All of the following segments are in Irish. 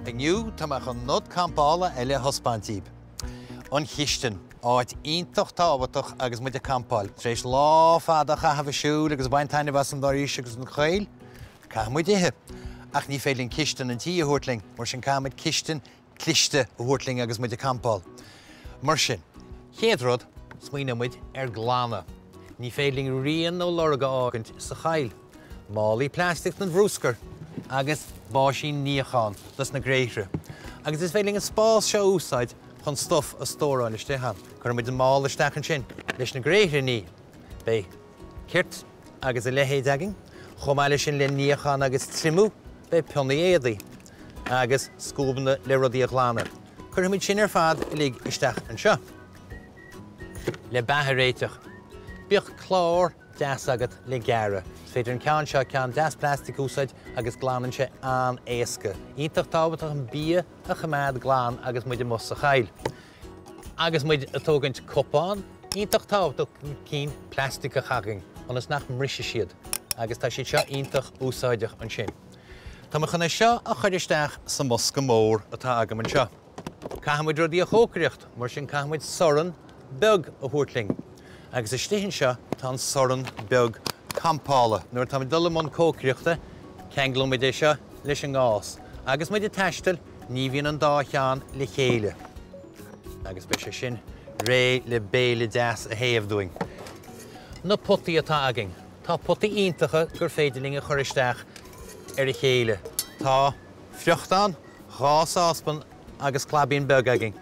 Aniu tá an Nodanna Campála eile hospantíb. An Chliste áit iontach tábhachtach agus muid a campáil. Tréis lá fadach a hafa siúil agus baintainine bheas an daríise agus an chail, cá muid ithe. Ach ní félinn Chliste an tí a thuirtling, mar sin cá muid Chliste cliste a thuirtling agus muid a campáil. Mar sin, chéadrod smaoine muid glána. Ní félinn rion nó lorga ágant sa chail. Málaí plastic na bhrúscar agus báisín meáchan, das na gréithe. Agus is félinn an spás seo úsáid chun stuff a stóráil isteán. Chur muid an mála stachan sin leis na gréithe ní. Bé cirt agus a lehéad agin, chomáile sin le meáchan agus trimú, bé peonaí agus scúbanna le rudaí a glána. Chur muid sin fad lig isteach an seo. Le bathe réiteach. Bíoch chlár deas agat le gearra. Féidir an ceann seo ceann deas plastic úsáid agus glánan sé an éasca. Iontach tábhachtach an bí a chamád glán agus muid a mus a chail. Agus muid a tógant cupán, iontach tábhachtach cín plastic a chagin, anas nach mrise siad, agus tá siad seo iontach úsáideach an sin. Tá me chuna seo a chuir isteach sa musca mór atá agam an seo. Caithmuid rudaí a chócaireacht, mar sin caithmuid soran beag a thuirtling. Agus is tíhinn seo tá soran beag campála. Nuair tá dul am cócaireachta, ceanglaim muid é seo leis an gás. Agus muid a teistil, ní bhíonn an dá cheann le chéile. Agus be sé sin ré le béle deas a héamh dúing. Na potaí atá agin. Tá potaí iontacha gur féidirling a chuir isteach ar a chéile. Tá fiochtán, gás aspan agus clabíon beag agin.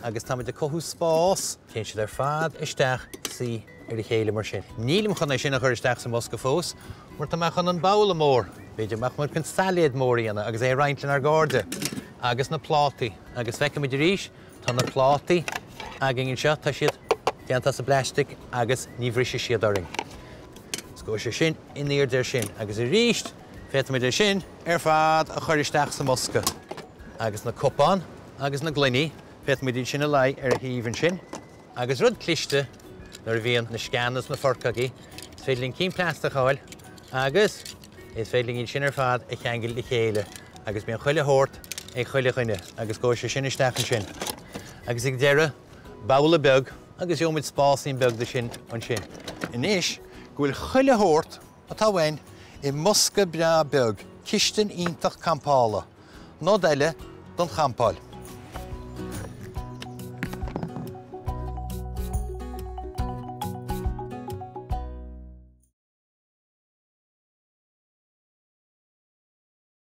Agus tá muid a cothú spás, cén siad ar fad isteach sí ar a chéile mar sin. Nílim chun sin a chuir isteach sa mosca fós, mar tá chun an bála mór. Beidir meach mar chun saliad mór íana agus é Roinnt ar gáde. Agus na plátaí, agus feice muid ríis, tá na plátaí agin seo tá siad déanta sa plastic agus ní bhrise siad oring. Sco sé sin iníor der sin, agus i ríist féit muid sin ar fad a chuir isteach sa mosca. Agus na cupán, agus na gluiní, féit muid sin a lai ar a híomhann sin. Agus rud Chliste, nar bhíon na scanas na forcaí, is féidirling cín plasticáil, agus is féidirling sin ar fad a cheangail le chéile, agus bíon chuile thuirt é chuile chuine, agus go sé sin isteach an sin. Agus ag deire bála beag, agus iomid spásaín beag de sin an sin. Inis, go bhfuil chuile thuirt atá bhain i musca bra beag, Chliste iontach campála, nó eile don campáil.